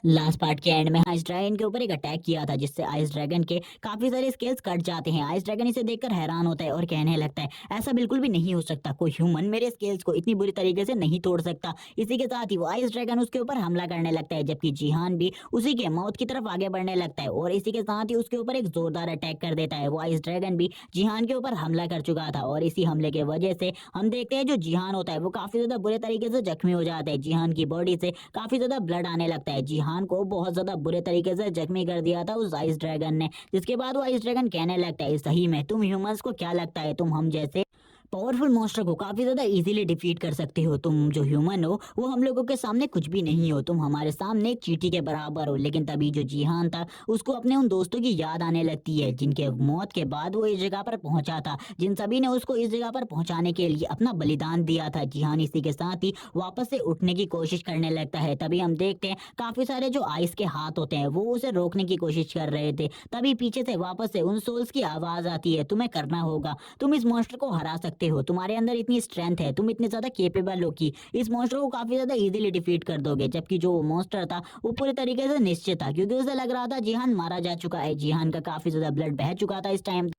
Last part के and में ice dragon के ऊपर एक अटैक किया था, जिससे आइस ड्रैगन के काफी सारे स्केल्स कट जाते हैं। आइस ड्रैगन इसे देखकर हैरान होता है और कहने लगता है ऐसा बिल्कुल भी नहीं हो सकता, कोई ह्यूमन मेरे स्केल्स को इतनी बुरी तरीके से नहीं तोड़ सकता। इसी के साथ ही वो आइस ड्रैगन उसके ऊपर हमला करने लगता है, जबकि जिहान भी उसी के मौत की तरफ आगे बढ़ने लगता है और इसी के साथ ही उसके ऊपर एक जोरदार अटैक कर देता है। वो आइस ड्रैगन भी जिहान के ऊपर हमला कर चुका था और इसी हमले के वजह से हम देखते हैं जो जिहान होता है वो काफी ज्यादा बुरे तरीके से जख्मी हो जाता है। जिहान की बॉडी से काफी ज्यादा ब्लड आने लगता है। जिहान को बहुत ज्यादा बुरे तरीके से जख्मी कर दिया था उस आइस ड्रैगन ने, जिसके बाद वो आइस ड्रैगन कहने लगता है सही में तुम ह्यूमंस को क्या लगता है तुम हम जैसे पावरफुल मॉन्स्टर को काफी ज्यादा इजीली डिफीट कर सकते हो। तुम जो ह्यूमन हो वो हम लोगों के सामने कुछ भी नहीं हो, तुम हमारे सामने एक चींटी के बराबर हो। लेकिन तभी जो जिहान था उसको अपने उन दोस्तों की याद आने लगती है जिनके मौत के बाद वो इस जगह पर पहुंचा था, जिन सभी ने उसको इस जगह पर पहुंचाने के लिए अपना बलिदान दिया था। जिहान इसी के साथ ही वापस से उठने की कोशिश करने लगता है। तभी हम देखते हैं काफी सारे जो आइस के हाथ होते हैं वो उसे रोकने की कोशिश कर रहे थे। तभी पीछे से वापस से उन सोल्स की आवाज आती है, तुम्हें करना होगा, तुम इस मॉन्स्टर को हरा सकते हो, तुम्हारे अंदर इतनी स्ट्रेंथ है, तुम इतने ज्यादा केपेबल हो कि इस मॉन्स्टर को काफी ज्यादा इजीली डिफीट कर दोगे। जबकि जो मॉन्स्टर था वो पूरी तरीके से निश्चित था, क्योंकि उसे लग रहा था जिहान मारा जा चुका है, जिहान का काफी ज्यादा ब्लड बह चुका था इस टाइम।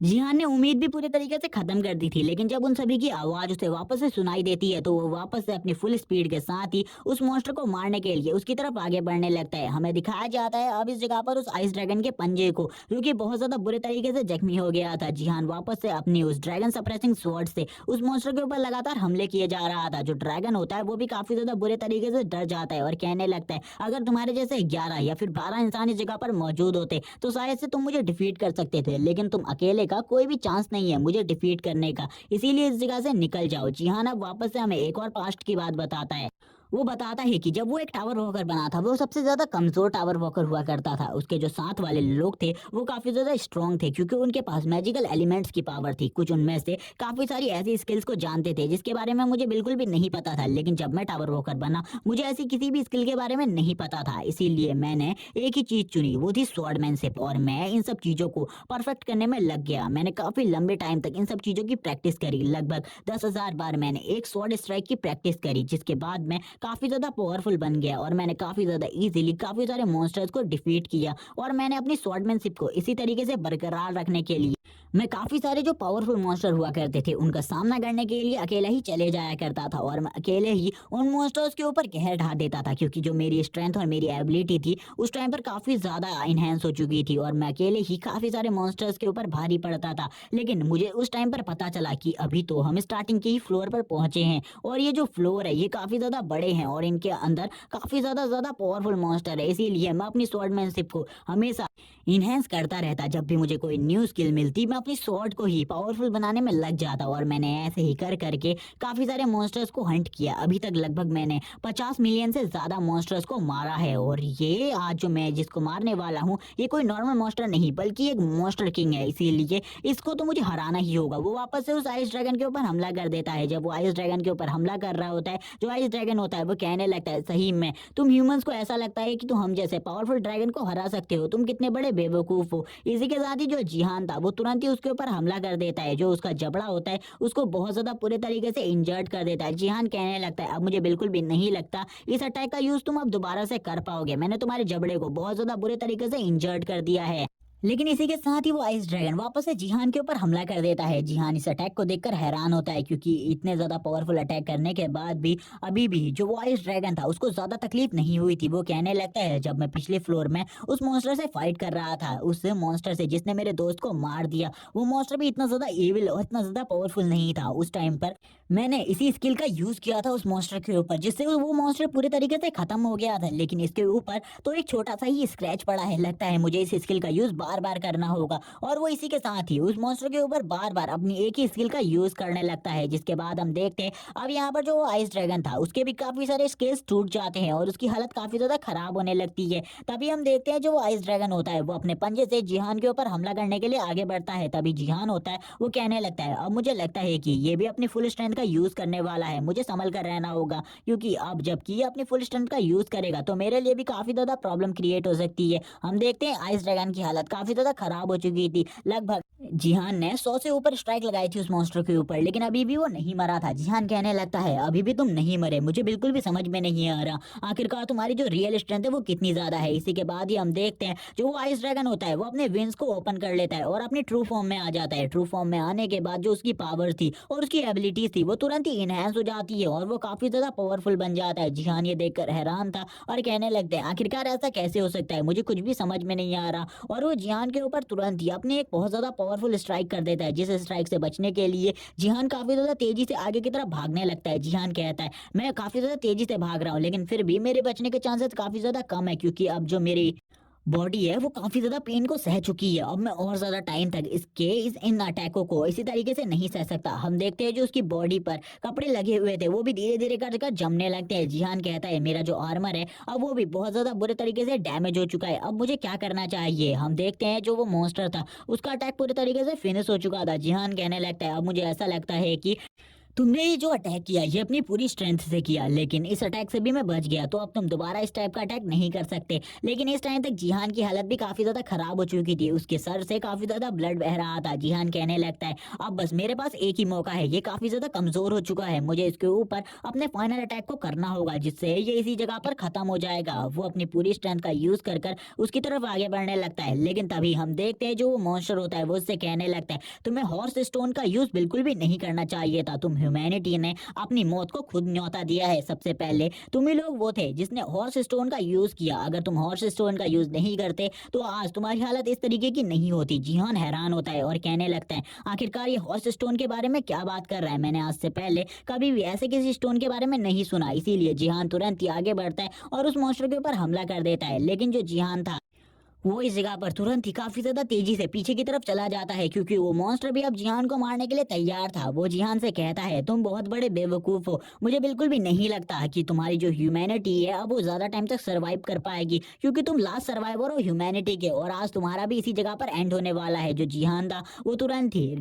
जिहान ने उम्मीद भी पूरी तरीके से खत्म कर दी थी, लेकिन जब उन सभी की आवाज उसे वापस से सुनाई देती है तो वो वापस से अपनी फुल स्पीड के साथ ही उस मॉन्स्टर को मारने के लिए उसकी तरफ आगे बढ़ने लगता है। हमें दिखाया जाता है अब इस जगह पर उस आइस ड्रैगन के पंजे को, जो कि बहुत ज्यादा बुरे तरीके से जख्मी हो गया था। जिहान वापस से अपनी उस ड्रैगन सप्रेसिंग स्वॉर्ड से उस मॉन्स्टर के ऊपर लगातार हमले किए जा रहा था। जो ड्रैगन होता है वो भी काफी ज्यादा बुरे तरीके से डर जाता है और कहने लगता है अगर तुम्हारे जैसे 11 या फिर 12 इंसान इस जगह पर मौजूद होते तो शायद से तुम मुझे डिफीट कर सकते थे, लेकिन तुम अकेले का कोई भी चांस नहीं है मुझे डिफीट करने का, इसीलिए इस जगह से निकल जाओ। जिहान अब वापस से हमें एक और पास्ट की बात बताता है। वो बताता है कि जब वो एक टावर वॉकर बना था वो सबसे ज्यादा कमजोर टावर वॉकर हुआ करता था। उसके जो साथ वाले लोग थे वो काफी ज्यादा स्ट्रांग थे, क्योंकि उनके पास मैजिकल एलिमेंट्स की पावर थी। कुछ उनमें से काफी सारी ऐसी स्किल्स को जानते थे जिसके बारे में मुझे बिल्कुल भी नहीं पता था, लेकिन जब मैं टावर वॉकर बना मुझे ऐसी किसी भी स्किल के बारे में नहीं पता था। इसीलिए मैंने एक ही चीज चुनी, वो थी स्वॉर्डमैनशिप, और मैं इन सब चीजों को परफेक्ट करने में लग गया। मैंने काफी लंबे टाइम तक इन सब चीजों की प्रैक्टिस करी, लगभग 10,000 बार मैंने एक स्वॉर्ड स्ट्राइक की प्रैक्टिस करी, जिसके बाद मैं काफी ज्यादा पावरफुल बन गया और मैंने काफी ज्यादा इजीली काफी सारे मॉन्स्टर्स को डिफीट किया। और मैंने अपनी स्वॉर्डमैनशिप को इसी तरीके से बरकरार रखने के लिए मैं काफी सारे जो पावरफुल मॉन्स्टर हुआ करते थे उनका सामना करने के लिए अकेला ही चले जाया करता था, और मैं अकेले ही उन मॉन्स्टर्स के ऊपर कहर ढा देता था, क्योंकि जो मेरी स्ट्रेंथ और मेरी एबिलिटी थी उस टाइम पर काफी ज्यादा इनहेंस हो चुकी थी और मैं अकेले ही काफी सारे मॉन्स्टर्स के ऊपर भारी पड़ता था। लेकिन मुझे उस टाइम पर पता चला कि अभी तो हम स्टार्टिंग के ही फ्लोर पर पहुंचे हैं और ये जो फ्लोर है ये काफी ज्यादा बड़े हैं और इनके अंदर काफी ज्यादा पावरफुल मॉन्स्टर है। इसीलिए मैं अपनी स्वॉर्डमैनशिप को हमेशा इनहेंस करता रहता। जब भी मुझे कोई न्यू स्किल मिलती मैं अपनी स्वॉर्ड को ही पावरफुल बनाने में लग जाता और मैंने ऐसे ही कर करके काफी सारे मॉन्स्टर्स को हंट किया। अभी तक लगभग मैंने 50 मिलियन से ज्यादा मॉन्स्टर्स को मारा है, और ये आज जो मैं जिसको मारने वाला हूँ ये कोई नॉर्मल मॉन्स्टर नहीं बल्कि एक मॉन्स्टर किंग है, इसीलिए इसको तो मुझे हराना ही होगा। वो वापस से उस आइस ड्रैगन के ऊपर हमला कर देता है। जब वो आइस ड्रैगन के ऊपर हमला कर रहा होता है, जो आइस ड्रैगन होता है वो कहने लगता है सही में तुम ह्यूमंस को ऐसा लगता है कि तुम हम जैसे पावरफुल ड्रैगन को हरा सकते हो, तुम कितने बड़े बेवकूफ हो। इसी के साथ ही जो जिहान था वो तुरंत ही उसके ऊपर हमला कर देता है। जो उसका जबड़ा होता है उसको बहुत ज्यादा पूरे तरीके से इंजर्ड कर देता है। जिहान कहने लगता है अब मुझे बिल्कुल भी नहीं लगता इस अटैक का यूज तुम अब दोबारा से कर पाओगे, मैंने तुम्हारे जबड़े को बहुत ज्यादा बुरे तरीके से इंजर्ड कर दिया है। लेकिन इसी के साथ ही वो आइस ड्रैगन वापस से जिहान के ऊपर हमला कर देता है। जिहान इस अटैक को देखकर हैरान होता है, क्योंकि इतने ज्यादा पावरफुल अटैक करने के बाद भी अभी भी जो वो आइस ड्रैगन था उसको ज्यादा तकलीफ नहीं हुई थी। वो कहने लगता है जब मैं पिछले फ्लोर में उस मॉन्स्टर से फाइट कर रहा था, उस मॉन्स्टर से जिसने मेरे दोस्त को मार दिया, वो मॉन्स्टर भी इतना ज्यादा एविल और इतना ज्यादा पावरफुल नहीं था। उस टाइम पर मैंने इसी स्किल का यूज किया था उस मॉन्स्टर के ऊपर, जिससे वो मॉन्स्टर पूरे तरीके से खत्म हो गया था। लेकिन इसके ऊपर तो एक छोटा सा ही स्क्रैच पड़ा है, लगता है मुझे इस स्किल का यूज बार बार करना होगा। और वो इसी के साथ ही उस मॉन्स्टर के ऊपर बार बार अपनी एक ही स्किल का यूज करने लगता है, जिसके बाद हम देखते हैं अब यहाँ पर जो आइस ड्रैगन था उसके भी काफी सारे स्किल्स टूट जाते हैं और उसकी हालत काफी ज्यादा खराब होने लगती है। तभी हम देखते हैं जो वो आइस ड्रैगन होता है वो अपने पंजे से जिहान के ऊपर हमला करने के लिए आगे बढ़ता है। तभी जिहान होता है वो कहने लगता है अब मुझे लगता है कि ये भी अपनी फुल स्ट्रेंथ का यूज करने वाला है, मुझे संभल कर रहना होगा, क्योंकि अब जबकि ये अपनी फुल स्ट्रेंथ का यूज करेगा तो मेरे लिए भी काफी ज्यादा प्रॉब्लम क्रिएट हो सकती है। हम देखते हैं आइस ड्रैगन की हालत काफी ज्यादा खराब हो चुकी थी। लगभग जिहान ने 100 से ऊपर स्ट्राइक लगाई थी उस मॉन्स्टर के ऊपर, लेकिन अभी भी वो नहीं मरा था। जिहान कहने लगता है अभी भी तुम नहीं मरे, मुझे बिल्कुल भी समझ में नहीं आ रहा आखिरकार तुम्हारी जो रियल स्ट्रेंथ है वो कितनी ज्यादा है। इसी के बाद ही हम देखते हैं जो वो आइस ड्रैगन होता है वो अपने विंग्स को ओपन कर लेता है और अपनी ट्रू फॉर्म में आ जाता है। ट्रू फॉर्म में आने के बाद जो उसकी पावर थी और उसकी एबिलिटीज थी वो तुरंत ही इनहेंस हो जाती है और वो काफी ज्यादा पावरफुल बन जाता है। जिहान ये देखकर हैरान था और कहने लगते हैं आखिरकार ऐसा कैसे हो सकता है, मुझे कुछ भी समझ में नहीं आ रहा। और वो जिहान के ऊपर तुरंत ही अपने एक बहुत ज्यादा पावरफुल स्ट्राइक कर देता है, जिस स्ट्राइक से बचने के लिए जिहान काफी ज्यादा तेजी से आगे की तरफ भागने लगता है। जिहान कहता है मैं काफी ज्यादा तेजी से भाग रहा हूँ लेकिन फिर भी मेरे बचने के चांसेस काफी ज्यादा कम है, क्योंकि अब जो मेरी बॉडी है वो काफी ज्यादा पेन को सह चुकी है। अब मैं और ज्यादा टाइम तक इन अटैकों को इसी तरीके से नहीं सह सकता। हम देखते हैं जो उसकी बॉडी पर कपड़े लगे हुए थे वो भी धीरे धीरे कर जमने लगते हैं। जिहान कहता है मेरा जो आर्मर है अब वो भी बहुत ज्यादा बुरे तरीके से डैमेज हो चुका है, अब मुझे क्या करना चाहिए। हम देखते हैं जो वो मॉन्स्टर था उसका अटैक पूरे तरीके से फिनिश हो चुका था। जिहान कहने लगता है अब मुझे ऐसा लगता है कि तुमने ये जो अटैक किया ये अपनी पूरी स्ट्रेंथ से किया, लेकिन इस अटैक से भी मैं बच गया, तो अब तुम दोबारा इस टाइप का अटैक नहीं कर सकते। लेकिन इस टाइम तक जिहान की हालत भी काफी ज्यादा खराब हो चुकी थी, उसके सर से काफी ज्यादा ब्लड बह रहा था। जिहान कहने लगता है अब बस मेरे पास एक ही मौका है, ये काफी ज्यादा कमजोर हो चुका है, मुझे इसके ऊपर अपने फाइनल अटैक को करना होगा जिससे ये इसी जगह पर खत्म हो जाएगा। वो अपनी पूरी स्ट्रेंथ का यूज कर कर उसकी तरफ आगे बढ़ने लगता है, लेकिन तभी हम देखते हैं जो वो मॉन्स्टर होता है वो उससे कहने लगता है तुम्हें हॉर्स स्टोन का यूज बिल्कुल भी नहीं करना चाहिए था, तुम ह्यूमैनिटी ने अपनी मौत को खुद न्योता दिया है। सबसे पहले तुम ही लोग वो थे जिसने हॉर्स स्टोन का यूज किया, अगर तुम हॉर्स स्टोन का यूज नहीं करते तो आज तुम्हारी हालत इस तरीके की नहीं होती। जिहान हैरान होता है और कहने लगता है आखिरकार ये हॉर्स स्टोन के बारे में क्या बात कर रहा है, मैंने आज से पहले कभी भी ऐसे किसी स्टोन के बारे में नहीं सुना। इसीलिए जिहान तुरंत ही आगे बढ़ता है और उस मॉन्स्टर के ऊपर हमला कर देता है, लेकिन जो जिहान था वो इस जगह पर तुरंत ही काफी ज्यादा तेजी से पीछे की तरफ चला जाता है, क्योंकि वो मॉन्स्टर भी अब जिहान को मारने के लिए तैयार था। वो जिहान से कहता है तुम बहुत बड़े बेवकूफ हो, मुझे बिल्कुल भी नहीं लगता कि तुम्हारी जो ह्यूमैनिटी है अब वो ज्यादा टाइम तक सरवाइव कर पाएगी, क्योंकि तुम लास्ट सर्वाइवर हो ह्यूमैनिटी के और आज तुम्हारा भी इसी जगह पर एंड होने वाला है। जो जिहान था वो तुरंत ही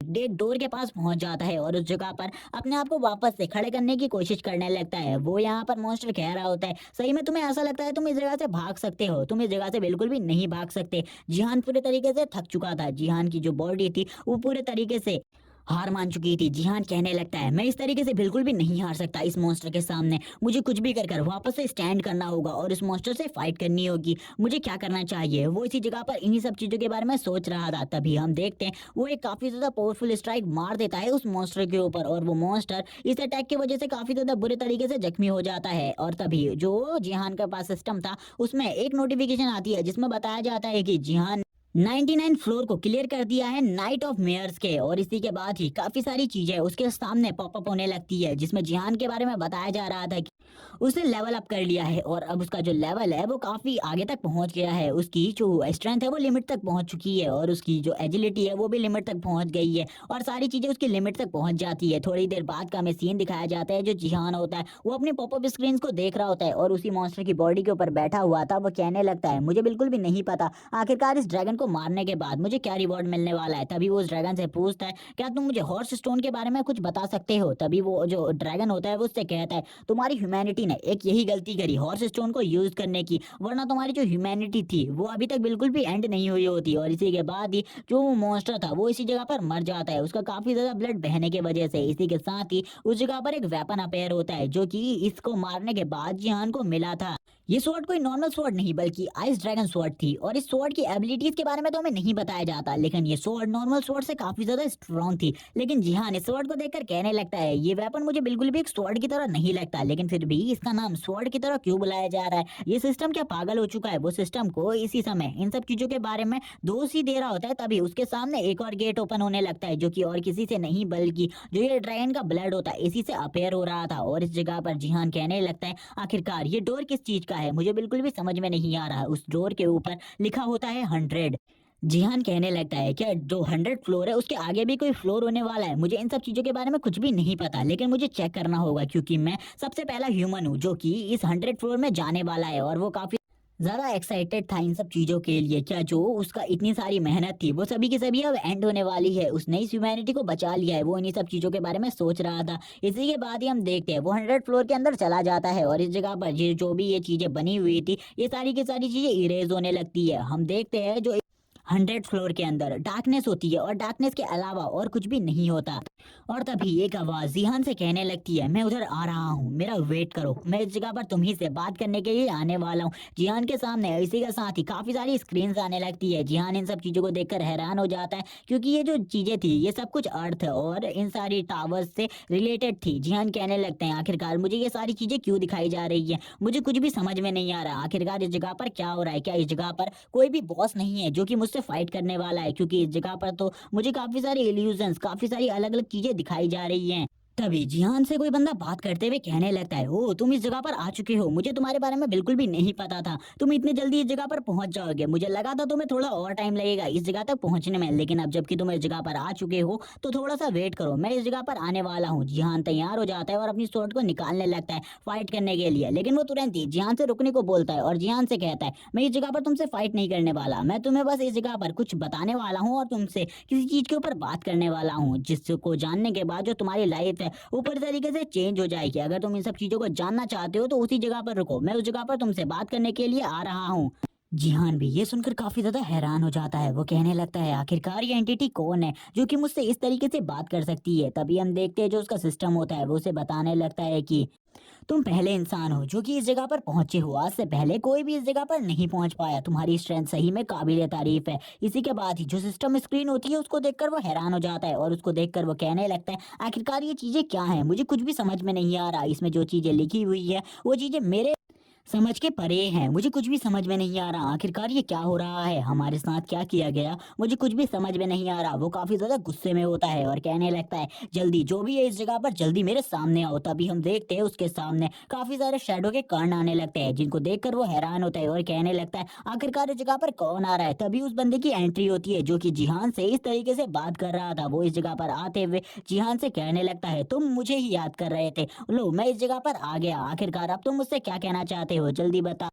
डेड डोर के पास पहुंच जाता है और उस जगह पर अपने आप को वापस से खड़े करने की कोशिश करने लगता है। वो यहाँ पर मॉन्स्टर कह रहा होता है सही में तुम्हें ऐसा लगता है तुम इस जगह से भाग सकते हो, तुम इस जगह से बिल्कुल भी नहीं भाग सकते। जिहान पूरे तरीके से थक चुका था, जिहान की जो बॉडी थी वो पूरे तरीके से हार मान चुकी थी। जिहान कहने लगता है मैं इस तरीके से बिल्कुल भी नहीं हार सकता इस मॉन्स्टर के सामने, मुझे कुछ भी कर कर वापस से स्टैंड करना होगा और इस मॉन्स्टर से फाइट करनी होगी। मुझे क्या करना चाहिए। वो इसी जगह पर इन्हीं सब चीजों के बारे में सोच रहा था, तभी हम देखते हैं वो एक काफी ज्यादा पावरफुल स्ट्राइक मार देता है उस मॉन्स्टर के ऊपर और वो मॉन्स्टर इस अटैक की वजह से काफी ज्यादा बुरे तरीके से जख्मी हो जाता है। और तभी जो जिहान के पास सिस्टम था उसमें एक नोटिफिकेशन आती है जिसमें बताया जाता है कि जिहान 99 फ्लोर को क्लियर कर दिया है नाइट ऑफ मेयर्स के। और इसी के बाद ही काफी सारी चीजें उसके सामने पॉपअप होने लगती है, जिसमें जिहान के बारे में बताया जा रहा था कि उसने लेवल अप कर लिया है और अब उसका जो लेवल है वो काफी आगे तक पहुंच गया है, उसकी जो स्ट्रेंथ है वो लिमिट तक पहुंच चुकी है और उसकी जो एजिलिटी है वो भी लिमिट तक पहुंच गई है और सारी चीजें उसकी लिमिट तक पहुंच जाती है। थोड़ी देर बाद का हमें सीन दिखाया जाता है जो जिहान होता है वो अपनी पॉपअप स्क्रीन को देख रहा होता है और उसी मॉन्स्टर की बॉडी के ऊपर बैठा हुआ था। वो कहने लगता है मुझे बिल्कुल भी नहीं पता आखिरकार इस ड्रैगन को मारने के बाद मुझे क्या रिवॉर्ड मिलने वाला है। तभी वो उस ड्रैगन से पूछता है क्या तुम मुझे हॉर्स स्टोन के बारे में कुछ बता सकते हो। तभी वो जो ड्रैगन होता है वो उससे कहता है तुम्हारी ह्यूमैनिटी ने एक यही गलती करी हॉर्स स्टोन को यूज करने की, वरना तुम्हारी जो ह्यूमैनिटी थी वो अभी तक बिल्कुल भी एंड नहीं हुई होती। और इसी के बाद ही जो वो मॉन्स्टर था वो इसी जगह पर मर जाता है, उसका काफी ज्यादा ब्लड बहने की वजह से। इसी के साथ ही उस जगह पर एक वेपन अपेयर होता है जो कि इसको मारने के बाद जिहान को मिला था। ये स्वॉर्ड कोई नॉर्मल स्वॉर्ड नहीं बल्कि आइस ड्रैगन स्वॉर्ड थी और इस स्वॉर्ड की एबिलिटीज के बारे में तो हमें नहीं बताया जाता, लेकिन ये स्वॉर्ड नॉर्मल स्वॉर्ड से काफी ज्यादा स्ट्रॉन्ग थी। लेकिन जिहान इस स्वॉर्ड को देखकर कहने लगता है ये वेपन मुझे बिल्कुल भी एक स्वॉर्ड की तरह नहीं लगता, लेकिन फिर भी इसका नाम स्वॉर्ड की तरह क्यों बुलाया जा रहा है। ये सिस्टम क्या पागल हो चुका है। वो सिस्टम को इसी समय इन सब चीजों के बारे में दोष ही दे रहा होता है, तभी उसके सामने एक और गेट ओपन होने लगता है जो कि और किसी से नहीं बल्कि जो ये ड्रैगन का ब्लड होता है इसी से अपेयर हो रहा था। और इस जगह पर जिहान कहने लगता है आखिरकार ये डोर किस चीज का है, मुझे बिल्कुल भी समझ में नहीं आ रहा। उस डोर के ऊपर लिखा होता है 100। जिहान कहने लगता है क्या जो 100 फ्लोर है उसके आगे भी कोई फ्लोर होने वाला है। मुझे इन सब चीजों के बारे में कुछ भी नहीं पता, लेकिन मुझे चेक करना होगा क्योंकि मैं सबसे पहला ह्यूमन हूँ जो कि इस 100 फ्लोर में जाने वाला है। और वो काफी ज्यादा एक्साइटेड था इन सब चीजों के लिए, क्या जो उसका इतनी सारी मेहनत थी वो सभी की सभी अब एंड होने वाली है, उसने इस ह्यूमैनिटी को बचा लिया है। वो इन्हीं सब चीजों के बारे में सोच रहा था। इसी के बाद ही हम देखते हैं वो 100 फ्लोर के अंदर चला जाता है और इस जगह पर ये जो भी ये चीजें बनी हुई थी ये सारी की सारी चीजें इरेज होने लगती है। हम देखते हैं जो 100 फ्लोर के अंदर डार्कनेस होती है और डार्कनेस के अलावा और कुछ भी नहीं होता। और तभी एक आवाज जिहान से कहने लगती है, मैं उधर आ रहा हूँ, मेरा वेट करो, मैं इस जगह पर तुम्ही से बात करने के लिए आने वाला हूँ। जिहान के सामने इसी के साथ ही काफी सारी स्क्रीन आने लगती है। जिहान इन सब चीजों को देखकर हैरान हो जाता है, क्योंकि ये जो चीजें थी ये सब कुछ अर्थ और इन सारी टावर्स से रिलेटेड थी। जिहान कहने लगते हैं, आखिरकार मुझे ये सारी चीजें क्यों दिखाई जा रही है, मुझे कुछ भी समझ में नहीं आ रहा। आखिरकार इस जगह पर क्या हो रहा है, क्या इस जगह पर कोई भी बॉस नहीं है जो कि मुझसे फाइट करने वाला है, क्योंकि इस जगह पर तो मुझे काफी सारी इल्यूजन्स, काफी सारी अलग अलग चीजें दिखाई जा रही हैं। तभी जिहान से कोई बंदा बात करते हुए कहने लगता है, ओ तुम इस जगह पर आ चुके हो, मुझे तुम्हारे बारे में बिल्कुल भी नहीं पता था, तुम इतने जल्दी इस जगह पर पहुंच जाओगे, मुझे लगा था तुम्हें थोड़ा और टाइम लगेगा इस जगह तक पहुंचने में, लेकिन अब जबकि तुम इस जगह पर आ चुके हो तो थोड़ा सा वेट करो, मैं इस जगह पर आने वाला हूँ। जिहान तैयार हो जाता है और अपनी स्वॉर्ड को निकालने लगता है फाइट करने के लिए, लेकिन वो तुरंत ही जिहान से रुकने को बोलता है और जिहान से कहता है, मैं इस जगह पर तुमसे फाइट नहीं करने वाला, मैं तुम्हें बस इस जगह पर कुछ बताने वाला हूँ और तुमसे किसी चीज के ऊपर बात करने वाला हूँ, जिसको जानने के बाद जो तुम्हारी लाइफ है वो पूरी तरीके से चेंज हो जाएगी। अगर तुम इन सब चीजों को जानना चाहते हो तो उसी जगह पर रुको, मैं उस जगह पर तुमसे बात करने के लिए आ रहा हूँ। जिहान भी ये सुनकर काफी ज्यादा हैरान हो जाता है। वो कहने लगता है, आखिरकार ये एंटिटी कौन है जो कि मुझसे इस तरीके से बात कर सकती है। तभी हम देखते हैं जो उसका सिस्टम होता है वो उसे बताने लगता है कि तुम पहले इंसान हो जो कि इस जगह पर पहुंचे हो, आज से पहले कोई भी इस जगह पर नहीं पहुंच पाया, तुम्हारी स्ट्रेंथ सही में काबिल तारीफ है। इसी के बाद ही जो सिस्टम स्क्रीन होती है उसको देखकर वो हैरान हो जाता है और उसको देखकर वो कहने लगता है, आखिरकार ये चीजें क्या हैं, मुझे कुछ भी समझ में नहीं आ रहा, इसमें जो चीजें लिखी हुई है वो चीजें मेरे समझ के परे हैं, मुझे कुछ भी समझ में नहीं आ रहा, आखिरकार ये क्या हो रहा है, हमारे साथ क्या किया गया, मुझे कुछ भी समझ में नहीं आ रहा। वो काफी ज्यादा गुस्से में होता है और कहने लगता है, जल्दी जो भी है इस जगह पर जल्दी मेरे सामने आओ। तभी हम देखते हैं उसके सामने काफी सारे शैडो के कर्ण आने लगते हैं, जिनको देखकर वो हैरान होता है और कहने लगता है, आखिरकार इस जगह पर कौन आ रहा है। तभी उस बंदे की एंट्री होती है जो कि जिहान से इस तरीके से बात कर रहा था। वो इस जगह पर आते हुए जिहान से कहने लगता है, तुम मुझे ही याद कर रहे थे, लो मैं इस जगह पर आ गया, आखिरकार अब तुम मुझसे क्या कहना चाहते हो, जल्दी बता।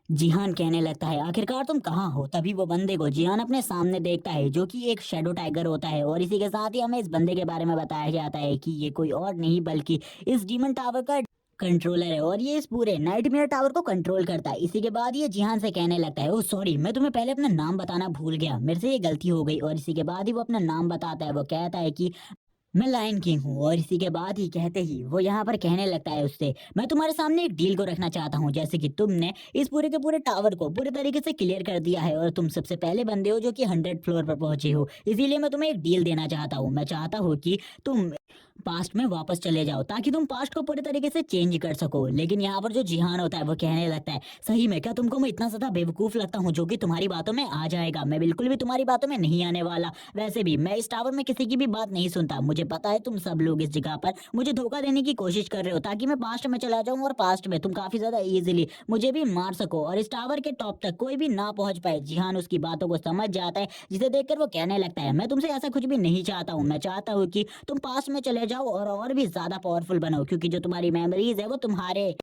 जिहान कहने लगता है, आखिरकार तुम कहाँ हो। तभी वो बंदे को जिहान अपने सामने देखता है जो कि एक शेडो टाइगर होता है और इसी के साथ ही हमें इस बंदे के बारे में बताया जाता है कि ये कोई और नहीं बल्कि इस डीमन टावर का कंट्रोलर है और ये इस पूरे नाइटमेयर टावर को कंट्रोल करता है। इसी के बाद ये जिहान से कहने लगता है, ओ सॉरी मैं तुम्हें पहले अपना नाम बताना भूल गया, मेरे से ये गलती हो गई। और इसी के बाद ही वो अपना नाम बताता है। वो कहता है कि मैं लायन किंग हूँ। और इसी के बाद ही कहते ही वो यहाँ पर कहने लगता है उससे, मैं तुम्हारे सामने एक डील को रखना चाहता हूँ, जैसे कि तुमने इस पूरे के पूरे टावर को पूरे तरीके से क्लियर कर दिया है और तुम सबसे पहले बंदे हो जो कि 100 फ्लोर पर पहुंचे हो, इसीलिए मैं तुम्हें एक डील देना चाहता हूँ। मैं चाहता हूँ कि तुम पास्ट में वापस चले जाओ ताकि तुम पास्ट को पूरे तरीके से चेंज कर सको। लेकिन यहाँ पर जो जिहान होता है वो कहने लगता है, सही में क्या तुमको मैं इतना ज्यादा बेवकूफ लगता हूँ जो कि तुम्हारी बातों में आ जाएगा, मैं बिल्कुल भी तुम्हारी बातों में नहीं आने वाला। वैसे भी मैं इस टावर में किसी की भी बात नहीं सुनता, मुझे पता है तुम सब लोग इस जगह पर मुझे धोखा देने की कोशिश कर रहे हो ताकि मैं पास्ट में चला जाऊं और पास्ट में तुम काफी ज्यादा इजीली मुझे भी मार सको और इस टावर के टॉप तक कोई भी ना पहुंच पाए। जिहान उसकी बातों को समझ जाता है, जिसे देखकर वो कहने लगता है, मैं तुमसे ऐसा कुछ भी नहीं चाहता हूँ, मैं चाहता हूँ कि तुम पास्ट में चले जाओ और भी ज्यादा पावरफुल बनो, क्योंकि जो तुम्हारी मेमोरीज है वो तुम्हारे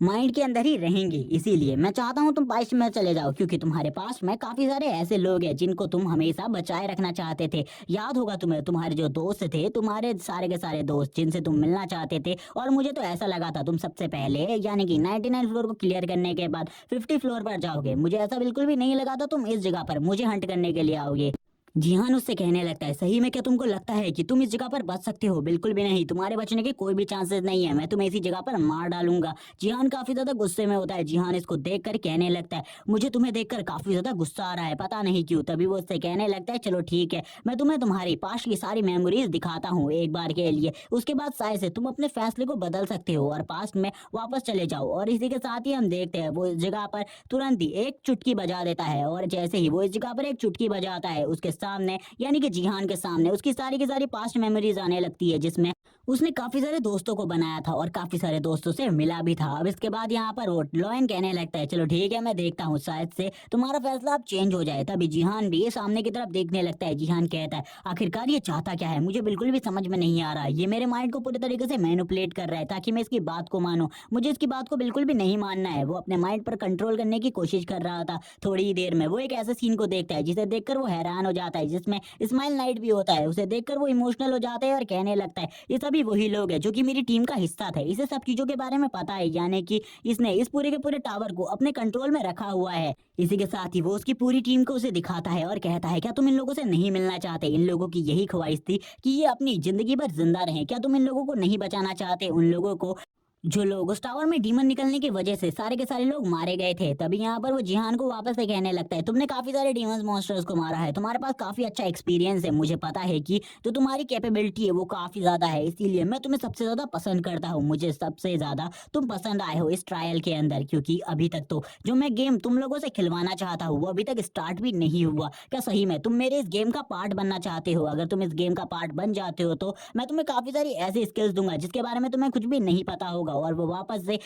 माइंड के अंदर ही रहेंगी, इसीलिए मैं चाहता हूँ तुम पास्ट में चले जाओ, क्योंकि तुम्हारे पास में काफी सारे ऐसे लोग हैं जिनको तुम हमेशा बचाए रखना चाहते थे। याद होगा तुम्हें, तुम्हारे जो दोस्त थे, तुम्हारे सारे के सारे दोस्त जिनसे तुम मिलना चाहते थे, और मुझे तो ऐसा लगा था तुम सबसे पहले यानी कि 99 फ्लोर को क्लियर करने के बाद 50 फ्लोर पर जाओगे, मुझे ऐसा बिल्कुल भी नहीं लगा था तुम इस जगह पर मुझे हंट करने के लिए आओगे। जिहान उससे कहने लगता है, सही में क्या तुमको लगता है कि तुम इस जगह पर बच सकते हो? बिल्कुल भी नहीं, तुम्हारे बचने के कोई भी चांसेस नहीं है, मैं तुम्हें इसी जगह पर मार डालूंगा। जिहान काफी ज्यादा गुस्से में होता है। जिहान इसको देखकर कहने लगता है, मुझे तुम्हें देखकर काफी ज्यादा गुस्सा आ रहा है, पता नहीं क्यों। तभी वो उससे कहने लगता है, चलो ठीक है, मैं तुम्हें तुम्हारी पास्ट की सारी मेमोरीज दिखाता हूँ एक बार के लिए, उसके बाद शायद से तुम अपने फैसले को बदल सकते हो और पास्ट में वापस चले जाओ। और इसी के साथ ही हम देखते हैं वो इस जगह पर तुरंत ही एक चुटकी बजा देता है और जैसे ही वो इस जगह पर एक चुटकी बजाता है, उसके सामने यानी कि जिहान के सामने उसकी सारी की सारी पास्ट मेमोरीज आने लगती है, जिसमें उसने काफी सारे दोस्तों को बनाया था और काफी सारे दोस्तों से मिला भी था। अब इसके बाद यहाँ पर वो लॉयन कहने लगता है, चलो ठीक है, मैं देखता हूँ, शायद से तुम्हारा फैसला अब चेंज हो जाए। तभी जिहान भी सामने की तरफ देखने लगता है। जिहान कहता है, आखिरकार ये चाहता क्या है, मुझे बिल्कुल भी समझ में नहीं आ रहा, ये मेरे माइंड को पूरी तरीके से मैनिपुलेट कर रहा है ताकि मैं इसकी बात को मानूं, मुझे इसकी बात को बिल्कुल भी नहीं मानना है। वो अपने माइंड पर कंट्रोल करने की कोशिश कर रहा था। थोड़ी ही देर में वो एक ऐसे सीन को देखता है जिसे देखकर वो हैरान हो जाता है। आता है जिसमें स्माइल नाइट भी होता है। उसे देखकर वो इमोशनल हो जाता है और कहने लगता है ये सभी वही लोग हैं जो कि मेरी टीम का हिस्सा थे, इसे सब चीजों के बारे में पता है, यानी कि इसने इस पूरे के पूरे टावर को अपने कंट्रोल में रखा हुआ है। इसी के साथ ही वो उसकी पूरी टीम को उसे दिखाता है और कहता है क्या तुम इन लोगों से नहीं मिलना चाहते? इन लोगों की यही ख्वाहिश थी कि ये अपनी जिंदगी भर जिंदा रहें। क्या तुम इन लोगों को नहीं बचाना चाहते? उन लोगों को जो लोग उस टावर में डीमन निकलने की वजह से सारे के सारे लोग मारे गए थे। तभी यहाँ पर वो जिहान को वापस से कहने लगता है तुमने काफी सारे डीमंस मॉन्स्टर्स को मारा है, तुम्हारे पास काफी अच्छा एक्सपीरियंस है, मुझे पता है कि जो तुम्हारी कैपेबिलिटी है वो काफी ज्यादा है, इसीलिए मैं तुम्हें सबसे ज्यादा पसंद करता हूँ। मुझे सबसे ज्यादा तुम पसंद आए हो इस ट्रायल के अंदर, क्योंकि अभी तक तो जो मैं गेम तुम लोगों से खिलवाना चाहता हूँ वो अभी तक स्टार्ट भी नहीं हुआ। क्या सही में तुम मेरे इस गेम का पार्ट बनना चाहते हो? अगर तुम इस गेम का पार्ट बन जाते हो तो मैं तुम्हें काफी सारी ऐसी स्किल्स दूंगा जिसके बारे में तुम्हें कुछ भी नहीं पता होगा। और वो वापस से